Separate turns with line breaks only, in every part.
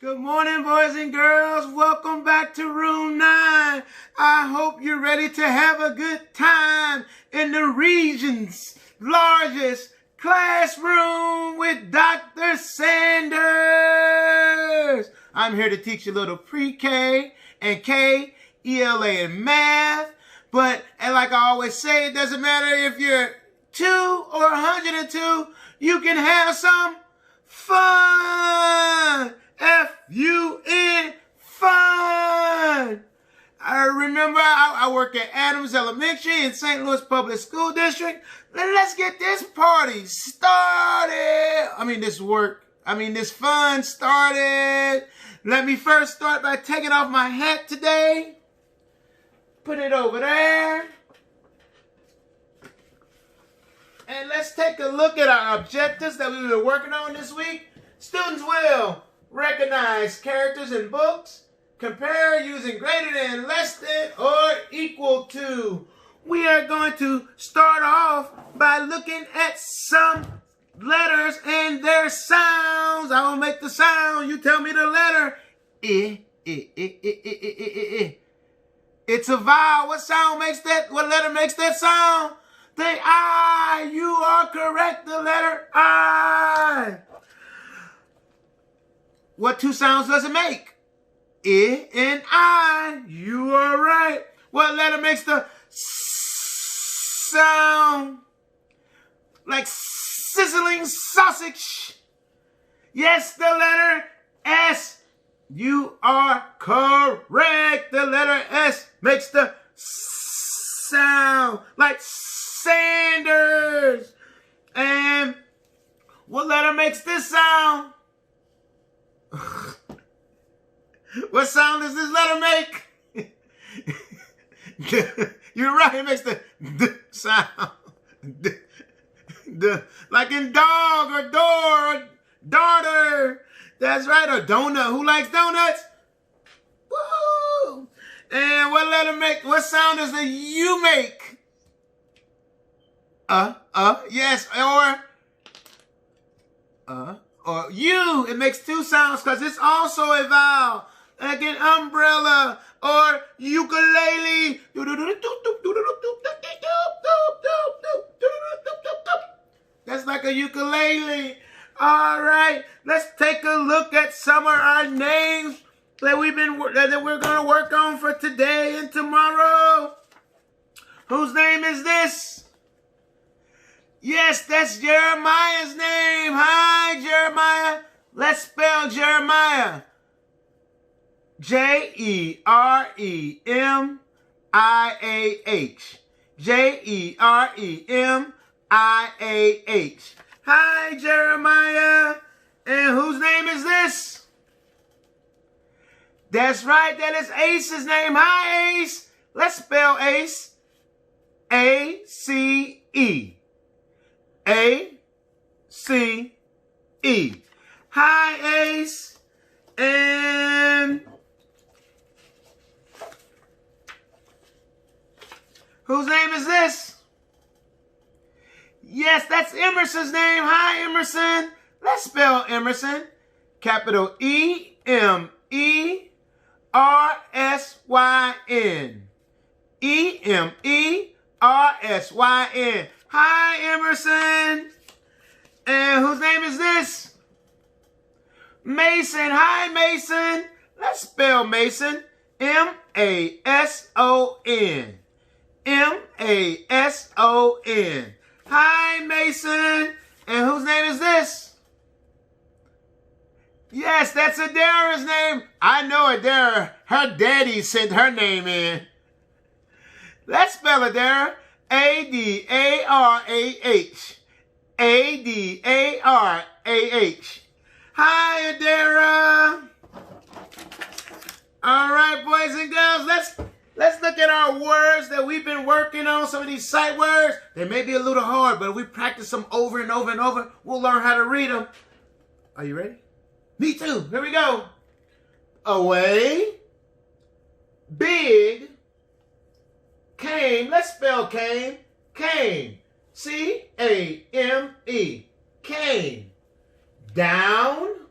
Good morning, boys and girls. Welcome back to Room 9. I hope you're ready to have a good time in the region's largest classroom with Dr. Sanders. I'm here to teach you a little pre-K and K, ELA and math. But like I always say, it doesn't matter if you're 2 or 102, you can have some fun. F-U-N, fun. I remember I work at Adams Elementary in St. Louis Public School District. Let's get this party started. This fun started. Let me first start by taking off my hat today. Put it over there. And let's take a look at our objectives that we've been working on this week. Students will recognize characters in books, compare using greater than, less than, or equal to. We are going to start off by looking at some letters and their sounds. I will make the sound. You tell me the letter. It's a vowel. What sound makes that? What letter makes that sound? The I. You are correct. The letter I. What two sounds does it make? I and I. You are right. What letter makes the sound like sizzling sausage? Yes, the letter S. You are correct. The letter S makes the sound like Sanders. And what letter makes this sound? What sound does this letter make? You're right, it makes the D sound. Like in dog or door or daughter. That's right, or donut. Who likes donuts? Woo! And what sound does the U make? Yes, or U. It makes two sounds because it's also a vowel. Like an umbrella or ukulele. That's like a ukulele. All right, let's take a look at some of our names that we're going to work on for today and tomorrow. Whose name is this? Yes, that's Jeremiah's name. Hi, Jeremiah. Let's spell Jeremiah. Jeremiah. Jeremiah. Hi, Jeremiah. And whose name is this? That's right, that is Ace's name. Hi, Ace. Let's spell Ace. A-C-E. A-C-E. Hi, Ace. And whose name is this? Yes, that's Emerson's name. Hi, Emerson. Let's spell Emerson. Capital E-M-E-R-S-Y-N. E-M-E-R-S-Y-N. Hi, Emerson. And whose name is this? Mason. Hi, Mason. Let's spell Mason. M-A-S-O-N. M-A-S-O-N. Hi, Mason. And whose name is this? Yes, that's Adara's name. I know Adara. Her daddy sent her name in. Let's spell Adara. A-D-A-R-A-H. A-D-A-R-A-H. Hi, Adara. All right, boys and girls, let's look at our words that we've been working on. Some of these sight words, they may be a little hard, but if we practice them over and over and over, we'll learn how to read them. Are you ready? Me too. Here we go. Away. Big. Came. Let's spell came. Came. C-A-M-E. Came. Down.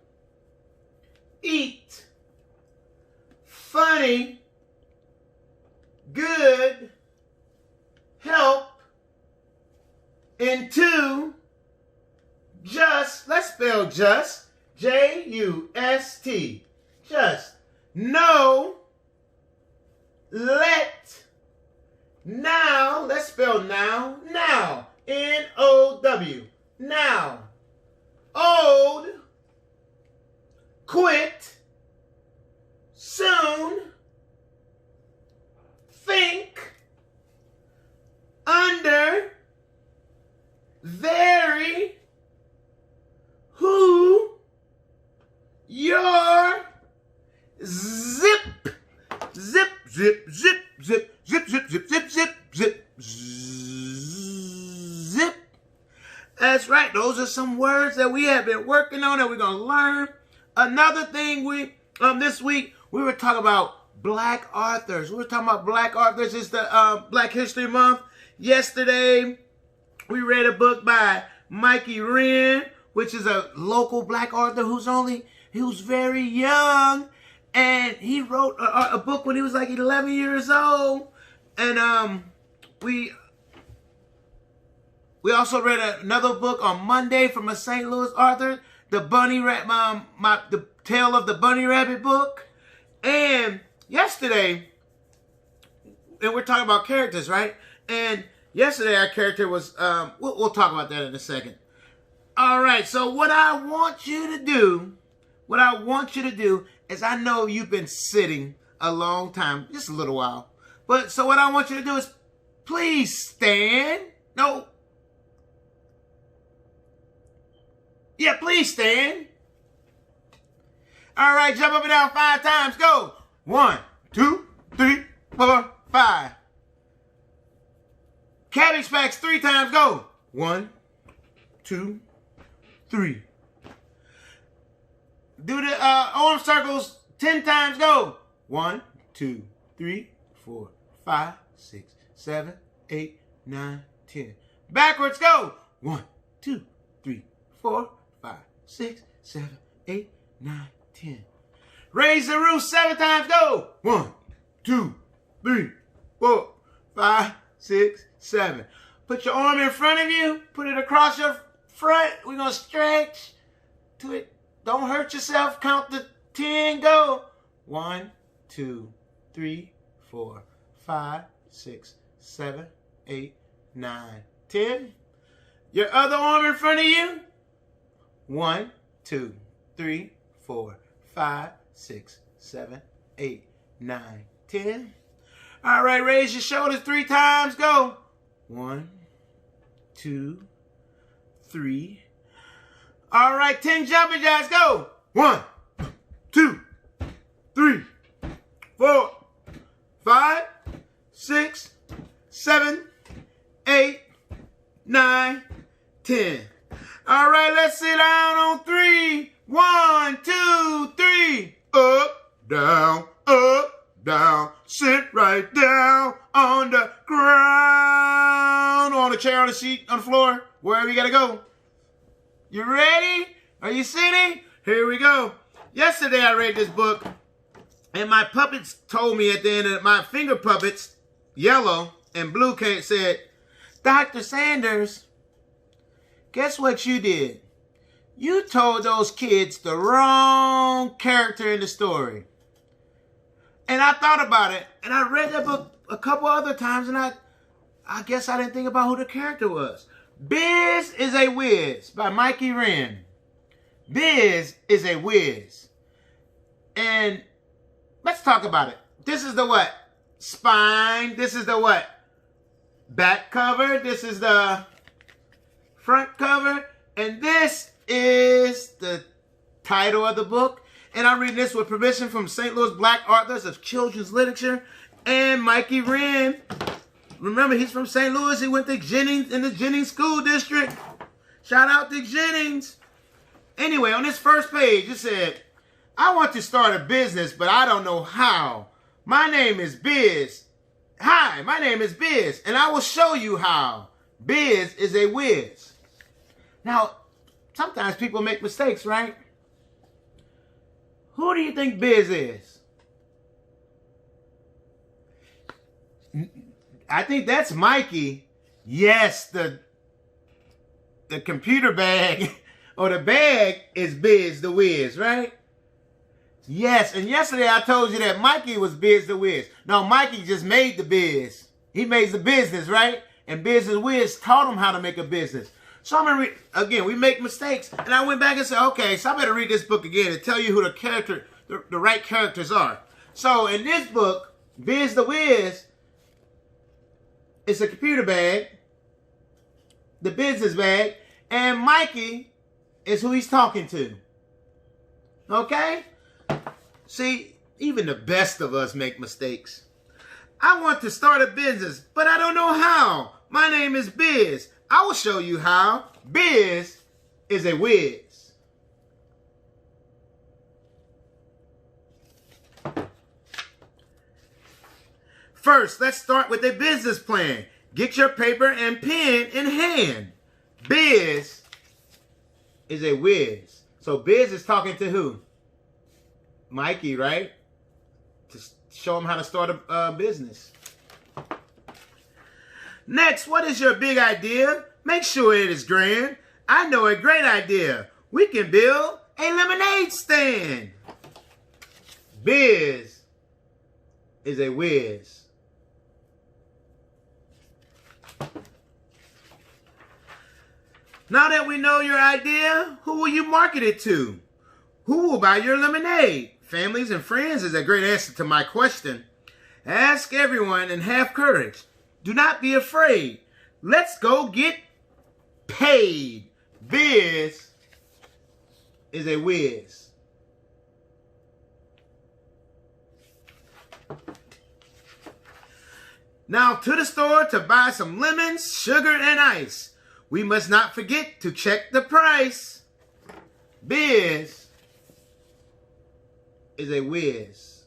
Eat. funny, good, help, into just, let's spell just, J-U-S-T, just, no, let, now, let's spell now, now, N-O-W, now, old, quit, soon, think, under, very, who, your, zip, zip, zip, zip, zip, zip, zip, zip, zip, zip, zip, zip. That's right. Those are some words that we have been working on that we're going to learn. Another thing this week, we were talking about Black authors. We were talking about Black authors. It's the Black History Month. Yesterday, we read a book by Mikey Wren, which is a local Black author he was very young, and he wrote a book when he was like 11 years old. And we also read another book on Monday from a St. Louis author, the Tale of the Bunny Rabbit book. And yesterday, and we're talking about characters, right? And yesterday our character was, we'll talk about that in a second. All right, so what I want you to do is, I know you've been sitting a long time, just a little while. But so what I want you to do is, please stand. No. Yeah, please stand. All right, jump up and down 5 times. Go. 1, 2, 3, 4, 5. Cabbage patch 3 times. Go. 1, 2, 3. Do the arm circles 10 times. Go. 1, 2, 3, 4, 5, 6, 7, 8, 9, 10. Backwards. Go. 1, 2, 3, 4, 5, 6, 7, 8, 9, 10. Raise the roof 7 times. Go. 1, 2, 3, 4, 5, 6, 7. Put your arm in front of you. Put it across your front. We're going to stretch to it. Don't hurt yourself. Count to 10. Go. 1, 2, 3, 4, 5, 6, 7, 8, 9, 10. Your other arm in front of you. 1, 2, 3, 4, 5, 6, 7, 8, 9, 10. All right, raise your shoulders 3 times. Go. 1, 2, 3. All right, 10 jumping jacks. Go. 1, 2, 3, 4, 5, 6, 7, 8, 9, 10. All right, let's sit down on 3. 1, 2, 3. Up, down. Sit right down on the ground, on the chair, on the seat, on the floor, wherever you gotta go. You ready? Are you sitting? Here we go. Yesterday I read this book, and my puppets told me at the end of my finger puppets, yellow and blue, said, Dr. Sanders, guess what you did? You told those kids the wrong character in the story. And I thought about it, and I read that book a couple other times, and I guess I didn't think about who the character was. Biz is a Whiz by Mikey Wren. Biz is a whiz. And let's talk about it. This is the what? Spine. This is the what? Back cover. This is the front cover. And this is the title of the book. And I'm reading this with permission from St. Louis Black Authors of Children's Literature and Mikey Wren. Remember, he's from St. Louis. He went to Jennings in the Jennings School District. Shout out to Jennings. Anyway, on this first page, it said, I want to start a business, but I don't know how. My name is Biz. Hi, my name is Biz, and I will show you how. Biz is a whiz. Now, sometimes people make mistakes, right? Who do you think Biz is? I think that's Mikey. Yes, the computer bag or the bag is Biz the Wiz, right? Yes, and yesterday I told you that Mikey was Biz the Wiz. No, Mikey just made the biz. He made the business, right? And Biz the Wiz taught him how to make a business. So I'm going to read, again, we make mistakes. And I went back and said, okay, so I better read this book again and tell you who the right characters are. So in this book, Biz the Wiz is a computer bag, the business bag, and Mikey is who he's talking to. Okay? See, even the best of us make mistakes. I want to start a business, but I don't know how. My name is Biz. I will show you how. Biz is a whiz. First, let's start with a business plan. Get your paper and pen in hand. Biz is a whiz. So Biz is talking to who? Mikey, right? To show him how to start a business. Next, what is your big idea? Make sure it is grand. I know a great idea. We can build a lemonade stand. Biz is a whiz. Now that we know your idea, who will you market it to? Who will buy your lemonade? Families and friends is a great answer to my question. Ask everyone and have courage. Do not be afraid. Let's go get paid. Biz is a whiz. Now to the store to buy some lemons, sugar, and ice. We must not forget to check the price. Biz is a whiz.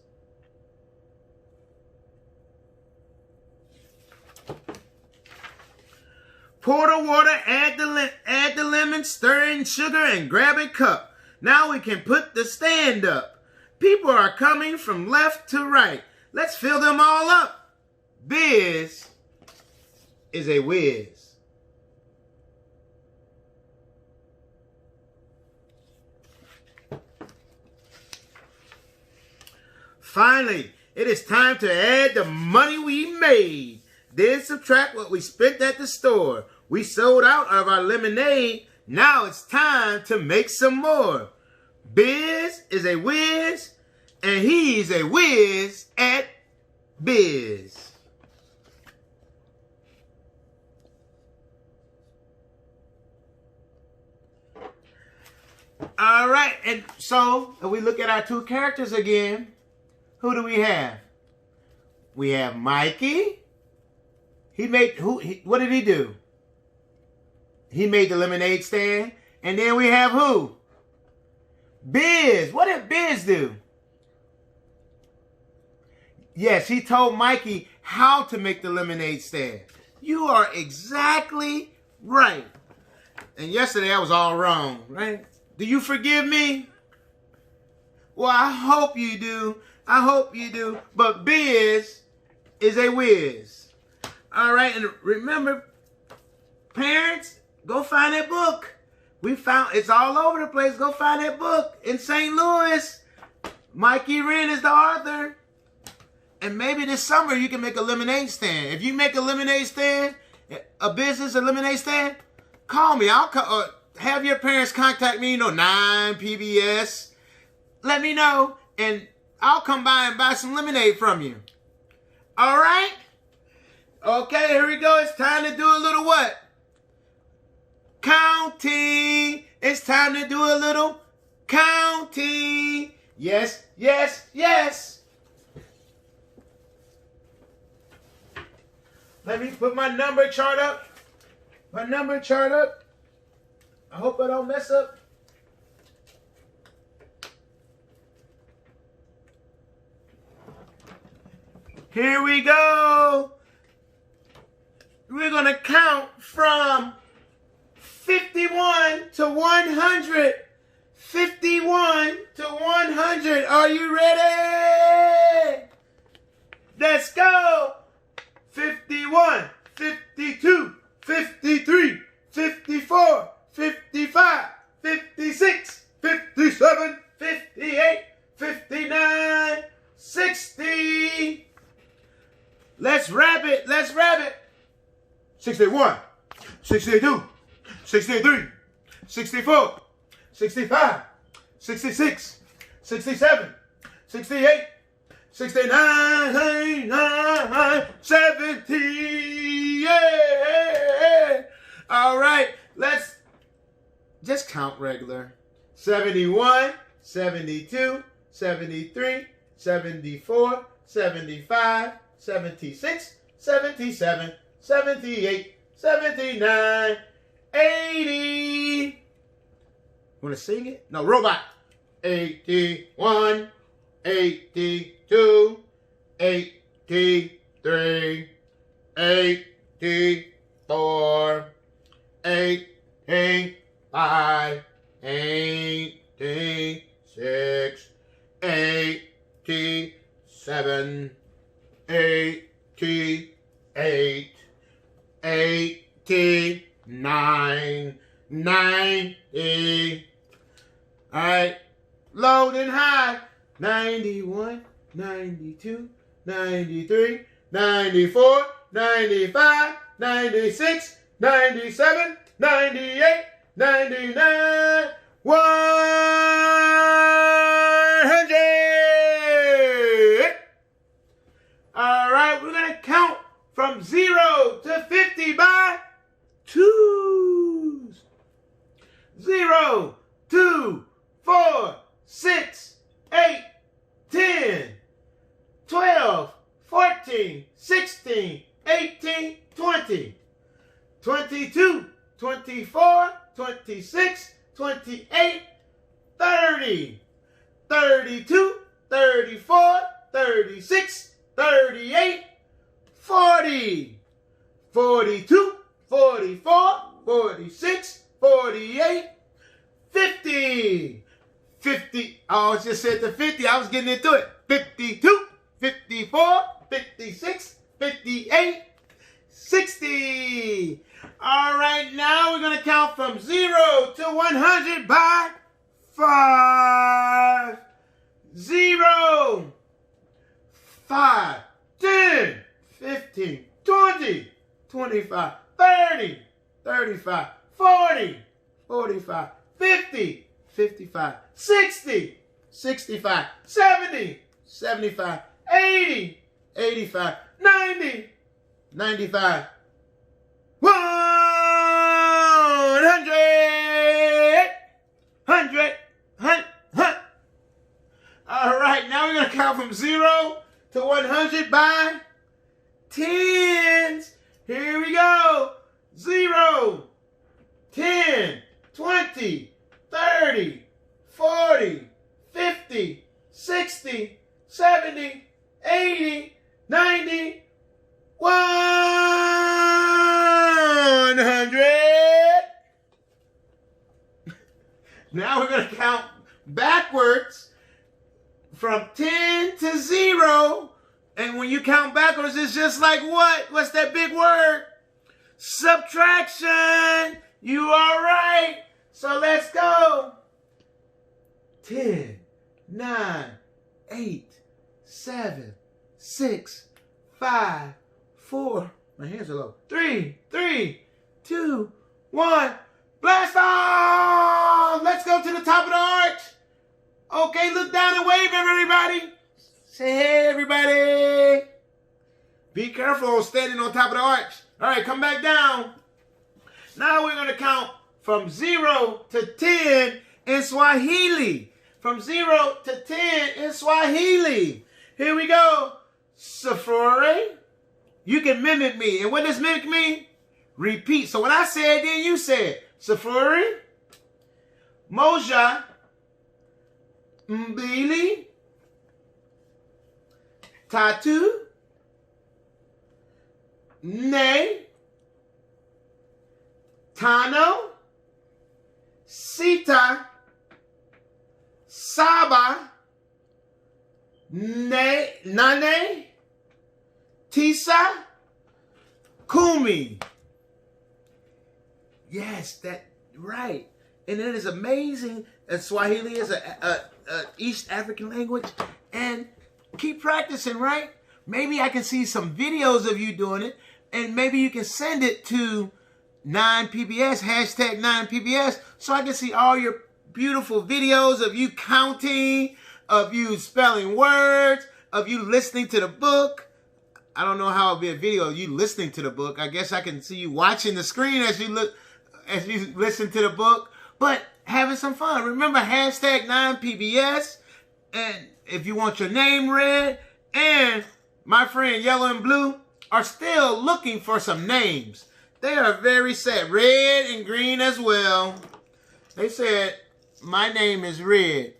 Pour the water, add the lemon, stir in sugar, and grab a cup. Now we can put the stand up. People are coming from left to right. Let's fill them all up. Biz is a whiz. Finally, it is time to add the money we made. Then subtract what we spent at the store. We sold out of our lemonade. Now it's time to make some more. Biz is a whiz, and he's a whiz at biz. All right, and so if we look at our two characters again, who do we have? We have Mikey. What did he do? He made the lemonade stand. And then we have who? Biz. What did Biz do? Yes, he told Mikey how to make the lemonade stand. You are exactly right. And yesterday I was all wrong, right? Do you forgive me? Well, I hope you do. I hope you do. But Biz is a whiz. All right, and remember, parents, go find that book. It's all over the place. Go find that book in St. Louis. Mikey Wren is the author. And maybe this summer you can make a lemonade stand. If you make a lemonade stand, a lemonade stand, call me. I'll have your parents contact me, 9 PBS. Let me know, and I'll come by and buy some lemonade from you. All right? Okay, here we go. It's time to do a little what? Counting. It's time to do a little counting. Yes, yes, yes. Let me put my number chart up. I hope I don't mess up. Here we go. We're going to count from 51 to 100. 51 to 100. Are you ready? Let's go. 51, 52, 53, 54, 55, 56, 57, 58, 59, 60. Let's wrap it. Let's wrap it. 61, 62, 63, 64, 65, 66, 67, 68, 69, 70. Yeah. All right, let's just count regular. 71, 72, 73, 74, 75, 76, 77, 78, 79, 80. Want to sing it? No, robot. 81, 82, 83, 84, 85, 86, 87, 88, 89, 90. All right, low and high. 91, 92, 93, 94, 95, 96, 97, 98, 99, 100. All right, we're going to count from 0 to 50 by twos. 0, 2, 4, 6, 8, 10, 12, 14, 16, 18, 20, 22, 24, 26, 28, 30, 32, 34, 36, 38, 40, 42, 44, 46, 48, 50. 50. I just said the 50. I was getting into it. 52, 54, 56, 58, 60. All right, now we're going to count from 0 to 100 by 5. 0, 5, 10, 15, 20, 25, 30, 35, 40, 45, 50, 55, 60, 65, 70, 75, 80, 85, 90, 95, 100, 100, 100. All right, now we're going to count from 0 to 100 by tens. Here we go. 0, 10, 20, 30, 40, 50, 60, 70, 80, 90, 100. Now we're going to count backwards from 10 to 0. And when you count backwards, it's just like what? What's that big word? Subtraction. You are right. So let's go. 10, 9, 8, 7, 6, 5, 4. My hands are low. 3, 2, 1. Blast off! Let's go to the top of the arch. Okay, look down and wave, everybody. Say hey, everybody. Be careful standing on top of the arch. All right, come back down. Now we're going to count from 0 to 10 in Swahili. From 0 to 10 in Swahili. Here we go. Safari. You can mimic me. And what does mimic mean? Repeat. So when I say it, then you say it. Safari. Moja. Mbili. Tatu. Ne. Tano. Sita. Saba. Nane. Tisa. Kumi. Yes, that right. And it is amazing. And Swahili is a East African language. And keep practicing, right? Maybe I can see some videos of you doing it. And maybe you can send it to 9PBS, hashtag 9PBS, so I can see all your beautiful videos of you counting, of you spelling words, of you listening to the book. I don't know how it'll be a video of you listening to the book. I guess I can see you watching the screen as you listen to the book, but having some fun. Remember, hashtag 9PBS, and if you want your name read, and my friend Yellow and Blue are still looking for some names. They are very sad. Red and green as well. They said, my name is Red.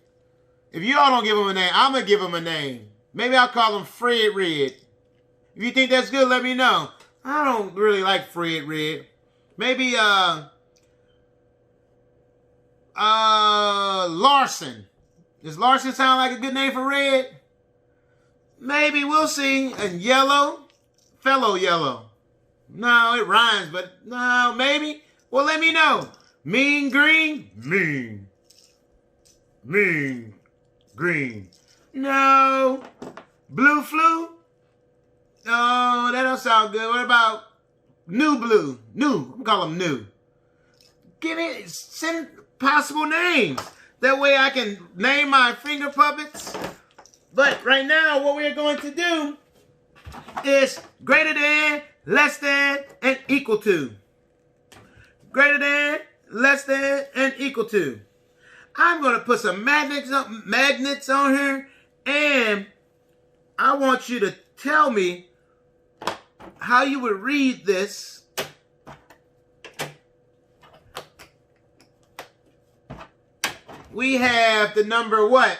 If you all don't give them a name, I'm going to give them a name. Maybe I'll call them Fred Red. If you think that's good, let me know. I don't really like Fred Red. Maybe, Larson. Does Larson sound like a good name for Red? Maybe, we'll see. And Yellow, fellow Yellow. No, it rhymes, but no, maybe. Well, let me know. Mean Green? Mean Green. No. Blue Flu? No, that don't sound good. What about New Blue? New. I'm call them New. Send possible names. That way I can name my finger puppets. But right now, what we're going to do is greater than, less than, and equal to. Greater than, less than, and equal to. I'm going to put some magnets on here, and I want you to tell me how you would read this. We have the number what?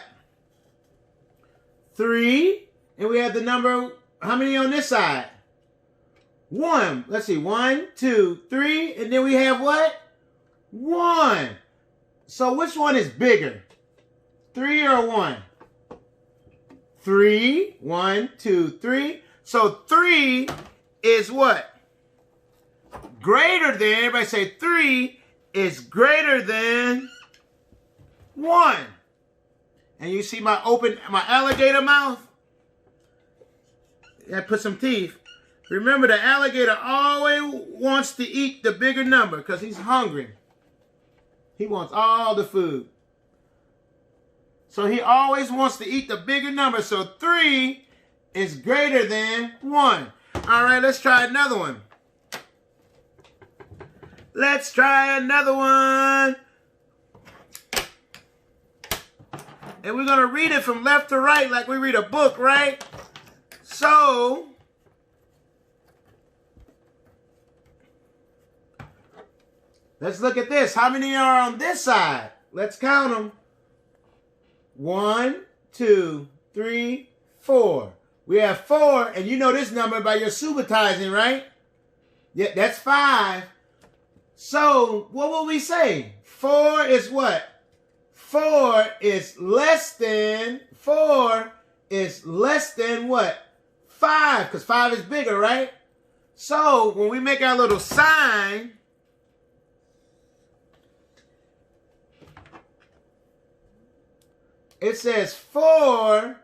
3. And we have the number, how many on this side? 1. Let's see. 1, 2, 3. And then we have what? 1. So which one is bigger? 3 or 1? 3. 1, 2, 3. So 3 is what? Greater than, everybody say 3 is greater than 1. And you see my alligator mouth? I put some teeth. Remember, the alligator always wants to eat the bigger number because he's hungry. He wants all the food. So he always wants to eat the bigger number. So 3 is greater than 1. All right, let's try another one. Let's try another one. And we're going to read it from left to right like we read a book, right? So, let's look at this. How many are on this side? Let's count them. 1, 2, 3, 4. We have 4, and you know this number by your subitizing, right? Yeah, that's 5. So, what will we say? 4 is what? 4 is less than what? 5, because 5 is bigger, right? So, when we make our little sign, it says 4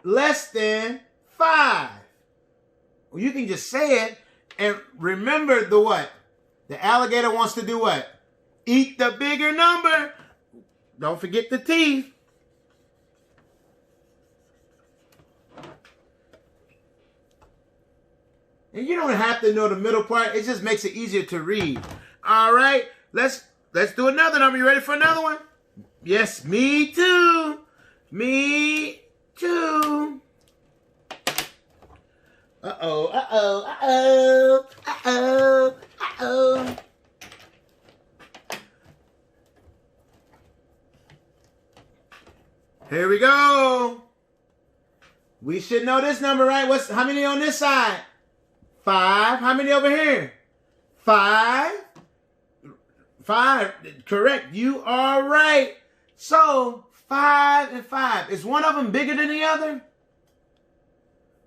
less than 5. Well, you can just say it, and remember the what? The alligator wants to do what? Eat the bigger number. Don't forget the teeth. And you don't have to know the middle part. It just makes it easier to read. All right, let's do another number. You ready for another one? Yes, me too. Me too. Uh-oh, uh-oh, uh-oh, uh-oh, uh-oh. Here we go. We should know this number, right? How many on this side? 5. How many over here? 5. 5. Correct. You are right. So, 5 and 5. Is one of them bigger than the other?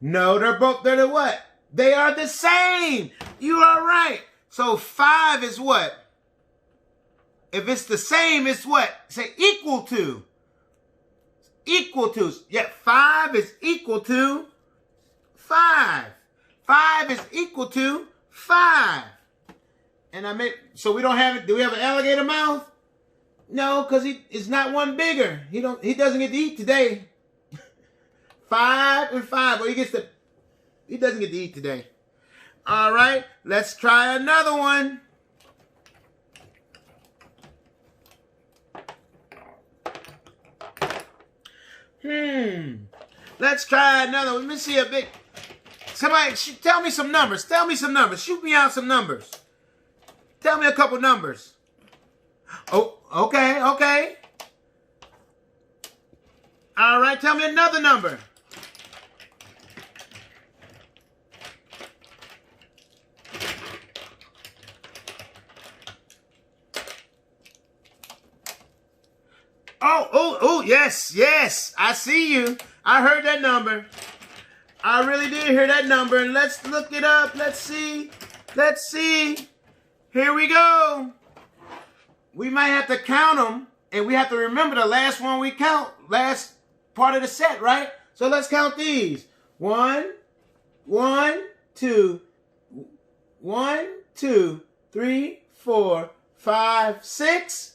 No, they're the what? They are the same. You are right. So 5 is what? If it's the same, it's what? Say equal to. Equal to. Yeah, 5 is equal to 5. 5 is equal to 5. And so we don't have it. Do we have an alligator mouth? No, because it's not one bigger. He doesn't get to eat today. 5 and 5. Well, he doesn't get to eat today. All right, let's try another one. Let's try another one. Let me see a big. Somebody, tell me some numbers. Tell me some numbers. Shoot me out some numbers. Tell me a couple numbers. Oh, okay, okay. All right, tell me another number. Oh, yes. I see you. I heard that number. I really did hear that number. And let's look it up. Let's see. Here we go. We might have to count them. And we have to remember the last one we count. Last part of the set, right? So let's count these. 1, 2, 3, 4, 5, 6.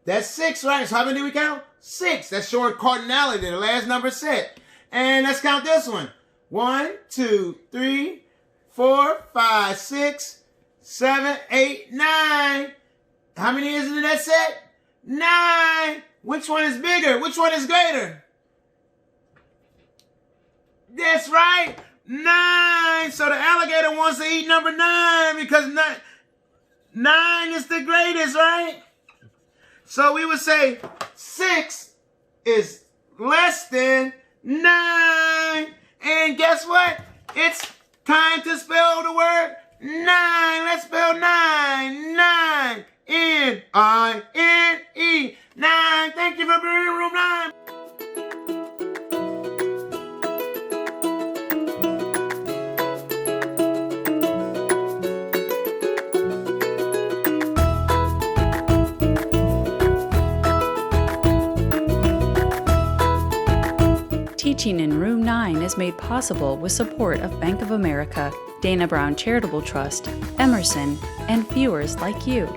That's 6, right? So how many do we count? 6. That's showing cardinality, the last number set. And let's count this one. 1, 2, 3, 4, 5, 6, 7, 8, 9. How many is in that set? 9. Which one is bigger? Which one is greater? That's right. 9. So the alligator wants to eat number 9 because 9 is the greatest, right? So we would say 6 is less than 9. And guess what? It's time to spell the word 9. Let's spell 9. 9. N-I-N-E. 9. Thank you for being in room 9.
Teaching in Room 9 is made possible with support of Bank of America, Dana Brown Charitable Trust, Emerson, and viewers like you.